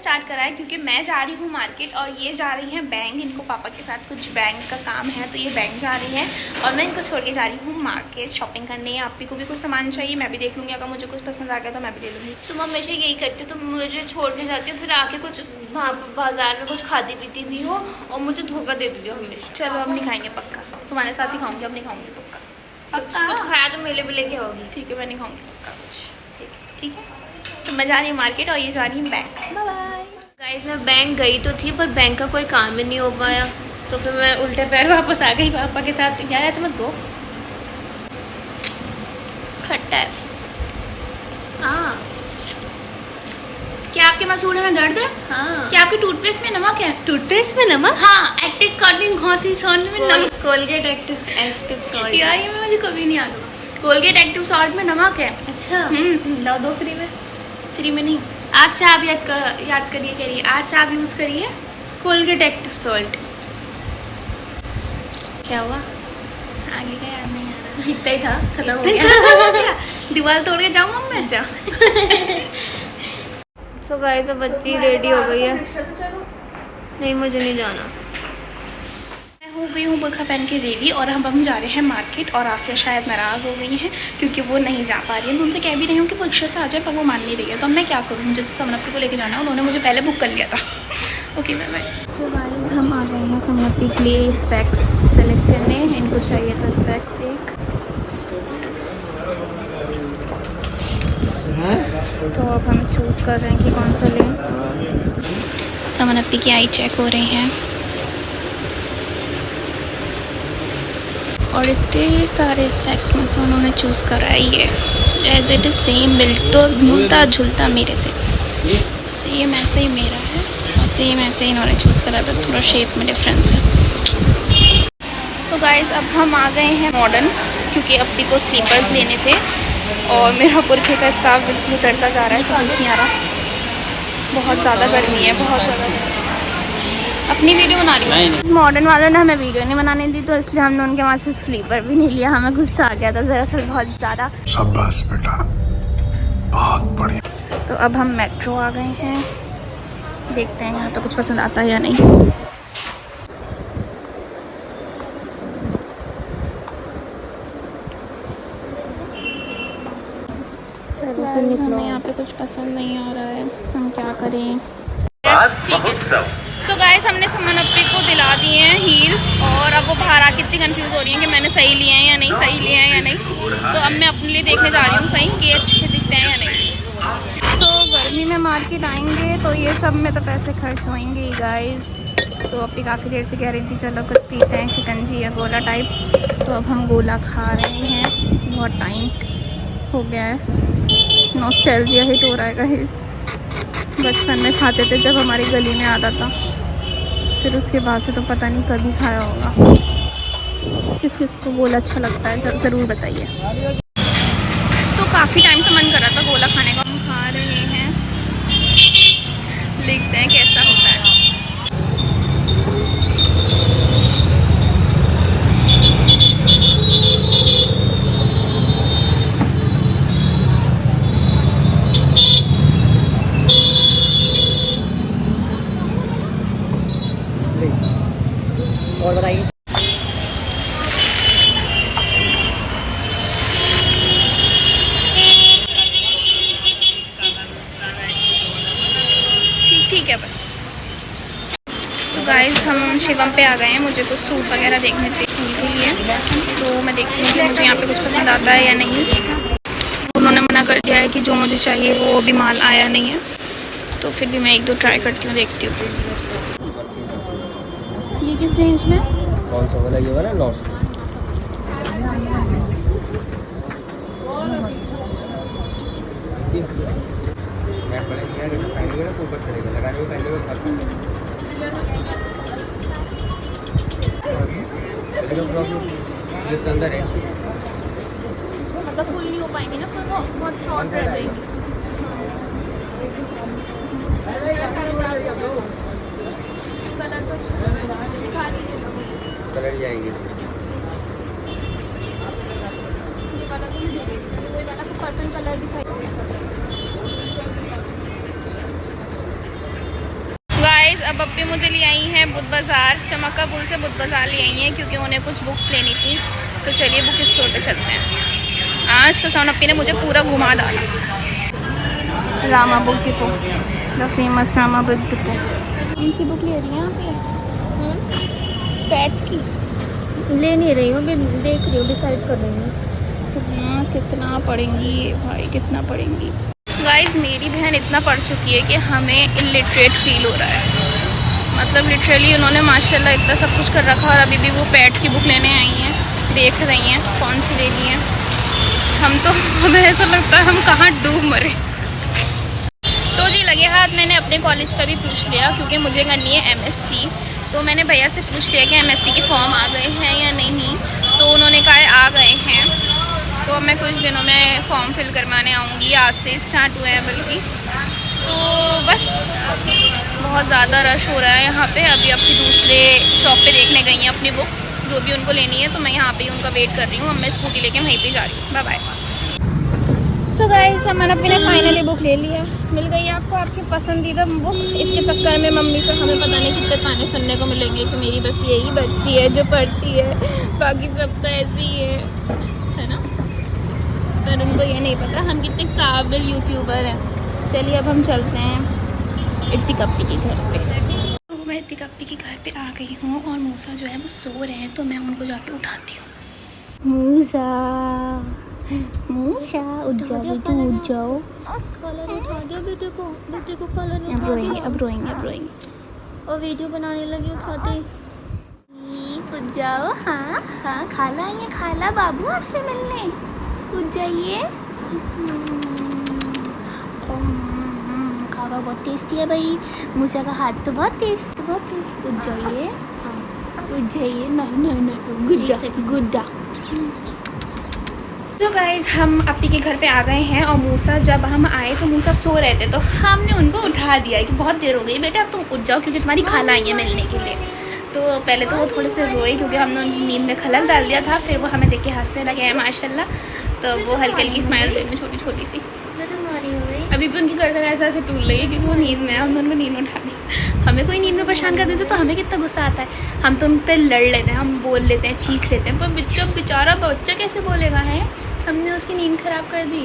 Start करा है क्योंकि मैं जा रही हूँ मार्केट और ये जा रही हैं बैंक। इनको पापा के साथ कुछ बैंक का काम है तो ये बैंक जा रही हैं और मैं इनको छोड़ के जा रही हूँ मार्केट शॉपिंग करने। आप को भी कुछ सामान चाहिए, मैं भी देख लूँगी, अगर मुझे कुछ पसंद आ गया तो मैं भी ले लूँगी। तुम हमेशा यही करती हो, तुम मुझे छोड़ने जाती हो, फिर आके कुछ वहाँ बाजार में कुछ खाती पीती भी हो और मुझे धोखा दे देती हो हमेशा। चलो अब नहीं खाएंगे पक्का, तुम्हारे साथ ही खाऊंगी, अब नहीं खाऊंगी पक्का। कुछ खाया तो मेले भी लेके आओगी। ठीक है, मैं नहीं खाऊंगी पक्का कुछ। ठीक है तो मैं जा रही हूँ मार्केट और ये जा रही हूँ बैंक। Bye bye. गाइस मैं बैंक गई तो थी पर बैंक का कोई काम ही नहीं हो पाया, तो फिर मैं उल्टे पैर वापस आ गई पापा के साथ। यार ऐसे मत दो, खट्टा है। हाँ, क्या आपके मसूड़े में दर्द है? हाँ। क्या आपके टूथपेस्ट में नमक है? टूथपेस्ट में नमक? हाँ, एक्टिव कर्लिंग होती सॉल्ट में नमक। Colgate active salt. यार ये मुझे कभी नहीं याद होगा। कोलगेट एक्टिव सॉल्ट में नमक है। अच्छा लो दो फ्री में। फ्री में नहीं, आज से आप याद करिए, करिए आज से आप यूज़ करिए कोलगेट एक्टिव सॉल्ट। क्या हुआ? आगे का याद नहीं आ रहा। इतना ही था, खत्म हो हो गया। गया। दीवार तोड़ के जाऊँगा मैं। जा। सो गाइस अब बच्ची रेडी हो गई है। नहीं मुझे नहीं जाना। मैं हो गई हूँ बुरखा पहन के रेडी और हम जा रहे हैं मार्केट। और आफिया शायद नाराज़ हो गई हैं क्योंकि वो नहीं जा पा रही है। मैं उनसे कह भी रही हूँ कि वो रिक्शा से आ जाए पर वो मान नहीं रही है, तो अब मैं क्या करूँ, मुझे तो समनप्पी को लेके जाना है, उन्होंने मुझे पहले बुक कर लिया था। Okay bye. सो गाइस हम आ गए हैं समनप्पी के लिए स्पेक्स सेलेक्ट करने। इनको चाहिए था स्पेक्स एक, तो अब हम चूज़ कर रहे हैं कि कौन सा लें। समनप्पी की आई चेक हो रही हैं और इतने सारे स्पेक्स में से उन्होंने चूज़ करा है ये। एज इट इज़ सेम मिलता जुलता मेरे से, सेम ऐसे ही मेरा है और सेम ऐसे ही इन्होंने चूज़ करा है, बस थोड़ा शेप में डिफरेंस है। सो गाइस अब हम आ गए हैं मॉडर्न क्योंकि अप्पी को स्लीपर्स लेने थे और मेरा बुरखे का स्कार्फ बिल्कुल उतरता जा रहा है, समझ नहीं आ रहा। बहुत ज़्यादा गर्मी है, बहुत ज़्यादा। अपनी वीडियो बना रही हूँ। मॉडर्न वालों ने हमें वीडियो नहीं बनाने दी तो इसलिए हमने उनके वहाँ से स्लीपर भी नहीं लिया। हमें गुस्सा आ गया था दरअसल बहुत ज़्यादा। शाबाश बेटा, बहुत बढ़िया। तो अब हम मेट्रो आ गए हैं, देखते हैं यहाँ पे कुछ पसंद आता है या नहीं। हमें यहाँ पे कुछ पसंद नहीं आ रहा है, हम क्या करें। ठीक है सो गाइस हमने समनप्पी को दिला दिए हैं हील्स और अब वो बाहर आके इतनी कंफ्यूज हो रही है कि मैंने सही लिए हैं या नहीं, सही लिए हैं या नहीं। तो अब मैं अपने लिए देखने जा रही हूँ कहीं कि अच्छे दिखते हैं या नहीं। सो गर्मी में मार्केट आएंगे तो ये सब में तो पैसे खर्च होंगे ही गाइस। तो अप्पी काफ़ी देर से कह रही थी चलो कुछ पीते हैं, शिकंजी या गोला टाइप। तो अब हम गोला खा रहे हैं, बहुत टाइम हो गया है, नॉस्टैल्जिया हिट हो रहा है गाइस। बचपन में खाते थे जब हमारी गली में आता था, फिर उसके बाद से तो पता नहीं कभी खाया होगा। किस किस को गोला अच्छा लगता है ज़रूर बताइए। तो काफ़ी टाइम से मन कर रहा था गोला खाने का, हम खा रहे हैं, देखते हैं कैसा होता है। और बताइए। ठीक है बस। तो गाइस हम शिवम पे आ गए हैं, मुझे कुछ सूट वगैरह देखने थे के लिए, तो मैं देखती हूँ कि मुझे यहाँ पे कुछ पसंद आता है या नहीं। उन्होंने मना कर दिया है कि जो मुझे चाहिए वो अभी माल आया नहीं है, तो फिर भी मैं एक दो ट्राई करती हूँ, देखती हूँ। ये किस रेंज में? कौन सा वाला? ये वाला लॉस। अंदर है मतलब फुल नहीं हो पाएंगे ना, फिर वो बहुत शॉर्ट रह जाएंगी। कलर तो दिखा दीजिएगा। कलर जाएंगे। ये वाला तो नहीं देगी, कोई वाला तो पर्पल कलर दिखाई। अब अप्पी मुझे ले आई हैं बुध बाज़ार, चमका पुल से बुध बाज़ार ले आई हैं क्योंकि उन्हें कुछ बुक्स लेनी थी। तो चलिए बुक स्टोर पे चलते हैं। आज तो सोन अप्पी ने मुझे पूरा घुमा डाला। Rama book depot, the famous Rama book depot. कौन सी बुक ले रही हैं आप? पेट की ले नहीं रही हूँ, मैं देख रही हूँ, डिसाइड कर रही हूँ कितना पढ़ेंगी ये भाई, कितना पढ़ेंगी। गाइज मेरी बहन इतना पढ़ चुकी है कि हमें इलिटरेट फील हो रहा है। मतलब लिटरली उन्होंने माशाल्लाह इतना सब कुछ कर रखा और अभी भी वो पेट की बुक लेने आई हैं, देख रही हैं कौन सी लेनी है। हमें ऐसा लगता है हम कहाँ डूब मरे। तो जी लगे हाथ मैंने अपने कॉलेज का भी पूछ लिया क्योंकि मुझे करनी है MSc। तो मैंने भैया से पूछ लिया कि MSc के फॉर्म आ गए हैं या नहीं। तो उन्होंने कहा आ गए हैं। तो अब मैं कुछ दिनों में फॉर्म फिल करवाने आऊँगी, आज से स्टार्ट हुए हैं बल्कि। तो बस बहुत ज़्यादा रश हो रहा है यहाँ पे। अभी अपनी दूसरे शॉप पे देखने गई हैं अपनी बुक जो भी उनको लेनी है। तो मैं यहाँ पे ही उनका वेट कर रही हूँ। अब मैं स्कूटी लेके वहीं पे जा रही हूँ। Bye bye. सो गाइस हमने अपने फाइनली बुक ले लिया। मिल गई है आपको आपकी पसंदीदा बुक। इसके चक्कर में मम्मी से हमें पता नहीं कितने ताने सुनने को मिलेंगे कि मेरी बस यही बच्ची है जो पढ़ती है, बाकी सब तो ऐसे ही है ना। पर उनको ये नहीं पता हम कितने काबिल यूट्यूबर हैं। चलिए अब हम चलते हैं इत्ती कप्पी के घर पे। तो मैं इत्ती कप्पी के घर पे आ गई हूँ और मूसा जो है वो सो रहे हैं। तो मैं उनको जाके उठाती हूँ। मूसा मूसा उठ जाओ बेटू, उठ जाओ। अब रोएंगे। और वीडियो बनाने लगी उठाते। उठ जाओ। हाँ खाला आई है, खाला बाबू आपसे मिलने। उठ जाइए। खावा बहुत टेस्टी है भाई। मूसा का हाथ तो बहुत टेस्टी। उठ जाइए, उठ जाइए। नहीं गुड्डा। तो गाइज हम अप्पी के घर पे आ गए हैं और मूसा जब हम आए तो मूसा सो रहे थे। तो हमने उनको उठा दिया कि बहुत देर हो गई बेटा, अब तुम उठ जाओ क्योंकि तुम्हारी खाला आई है मिलने के लिए। तो पहले तो वो थोड़े से रोए क्योंकि हमने उनकी नींद में खलल डाल दिया था। फिर वो हमें देख के हंसने लगे हैं माशाल्लाह। तो वो हल्की हल्की स्माइल दे रही छोटी सी। अभी भी उनकी गर्दन ऐसे टूट रही है क्योंकि वो नींद में है। हमने उनको नींद में उठा दी। हमें कोई नींद में परेशान कर देते तो हमें कितना गुस्सा आता है। हम तो उन पर लड़ लेते हैं, हम बोल लेते हैं, चीख लेते हैं। पर बेचारा बच्चा कैसे बोलेगा है, हमने उसकी नींद खराब कर दी।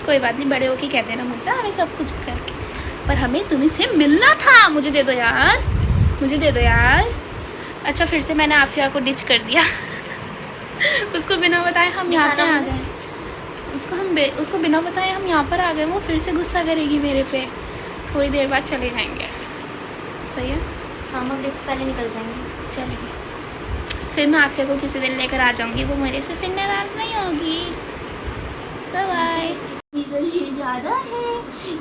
कोई बात नहीं, बड़े होके कह देना मूसा हमें सब कुछ करके। पर हमें तुम्हें से मिलना था। मुझे दे दो यार। अच्छा फिर से मैंने आफिया को डिच कर दिया। उसको बिना बताए हम यहाँ पे आ गए। उसको बिना बताए हम यहाँ पर आ गए। वो फिर से गुस्सा करेगी मेरे पे। थोड़ी देर बाद चले जाएंगे। सही है, हम लिफ्ट पहले निकल जाएंगे। चलेंगे। फिर मैं आफिया को किसी दिन लेकर आ जाऊंगी। वो मेरे से फिर नाराज नहीं होगी। Bye bye. ज़्यादा है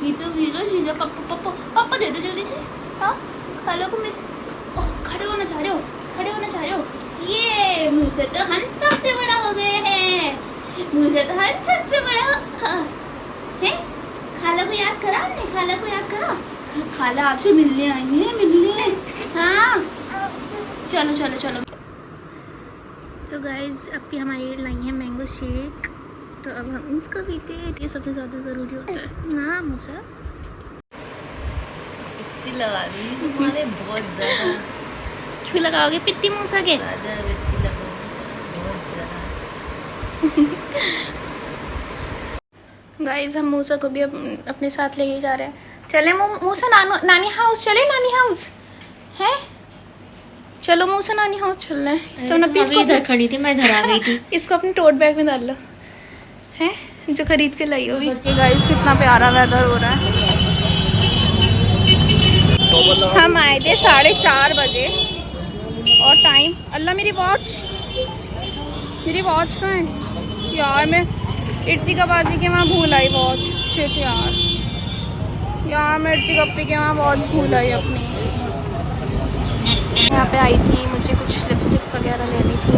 ये तो वीरो शीजा। पापा दे दो जल्दी से। हाँ खाला को मिस। खड़े होना चाह रहे हो। ये मुझसे तो हंस सबसे बड़ा हो गए हैं। है। खाला को याद करा आपने? खाला आपसे मिलने आई है। हाँ चलो। तो गाइज अप्पी हमारी लाई है मैंगो शेक। तो अब हम इसको पीते हैं। ये सबसे ज़्यादा ज़रूरी होता है ना मूसा। पिट्टी लगा दी तुम्हारे बहुत ज़्यादा। क्यों लगाओगे पिट्टी मूसा के? गाइज हम मूसा को भी अपने साथ लेके जा रहे हैं। चले मूसा नानी हाउस चले। नानी हाउस है, चलो मूसा नानी हाउस चल रहे हैं। सोना पीस को इधर खड़ी थी, मैं इधर आ गई थी। इसको अपने टोट बैग में डाल लो है जो खरीद के लाई होगी। गाइस कितना प्यारा वेदर हो रहा है। हम आए थे 4:30 बजे और टाइम अल्लाह मेरी वॉच कहाँ है यार। मैं इर्ती कप्पी के वहाँ भूल आई वॉच। ठीक यार मैं इर्ती कप्पी के वहाँ वॉच भूल आई अपनी। यहाँ पे आई थी, मुझे कुछ लिपस्टिक्स वगैरह लेनी थी।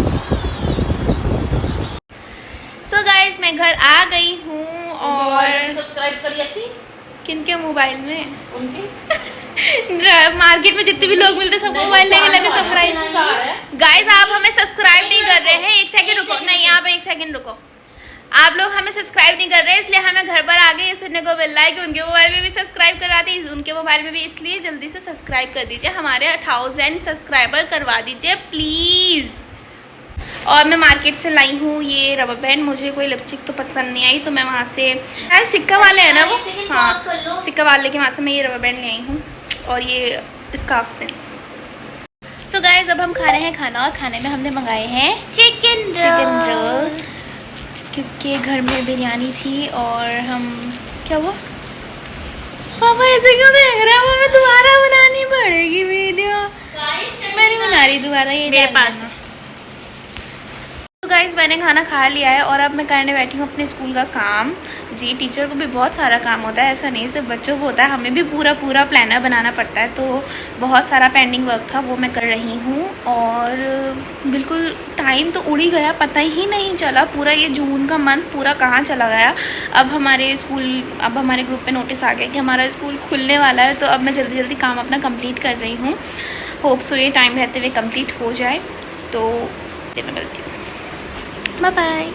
सो गाइस मैं घर आ गई हूँ और सब्सक्राइब कर थी किनके मोबाइल में? मार्केट में जितने भी लोग मिलते सबको मोबाइल लेके लगे सब्सक्राइब। गाइस आप हमें सब्सक्राइब नहीं कर रहे हैं। एक सेकंड रुको, नहीं यहाँ पे एक सेकंड रुको। आप लोग हमें सब्सक्राइब नहीं कर रहे, इसलिए हमें घर पर आ गए ये सुनने को मिल रहा है कि उनके मोबाइल में भी सब्सक्राइब करवा दी, उनके मोबाइल में भी, इसलिए जल्दी से सब्सक्राइब कर दीजिए, हमारे 1000 सब्सक्राइबर करवा दीजिए प्लीज़। और मैं मार्केट से लाई हूँ ये रबर बैंड, मुझे कोई लिपस्टिक तो पसंद नहीं आई तो मैं वहाँ से, सिक्का वाले है ना वो, हाँ सिक्का वाले के वहाँ से मैं ये रबर बैंड ले आई हूँ और ये स्कार्फ पिन्स। सो गाइस अब हम खा रहे हैं खाना और खाने में हमने मंगाए हैं चिकन रोल क्योंकि घर में बिरयानी थी और हम क्या हुआ पापा ऐसे क्यों देख रहे हैं, हमें दोबारा बनानी पड़ेगी वीडियो, मैं नहीं बना रही दोबारा, ये मेरे पास है। तो गाइस मैंने खाना खा लिया है और अब मैं करने बैठी हूँ अपने स्कूल का काम। जी टीचर को भी बहुत सारा काम होता है, ऐसा नहीं सिर्फ बच्चों को होता है, हमें भी पूरा प्लानर बनाना पड़ता है, तो बहुत सारा पेंडिंग वर्क था वो मैं कर रही हूँ। और बिल्कुल टाइम तो उड़ ही गया, पता ही नहीं चला, पूरा ये जून का मंथ पूरा कहाँ चला गया। अब हमारे ग्रुप पे नोटिस आ गया कि हमारा स्कूल खुलने वाला है, तो अब मैं जल्दी जल्दी काम अपना कंप्लीट कर रही हूँ। होप सो ये टाइम रहते हुए कंप्लीट हो जाए, तो मैं मिलती हूँ, बाय बाय।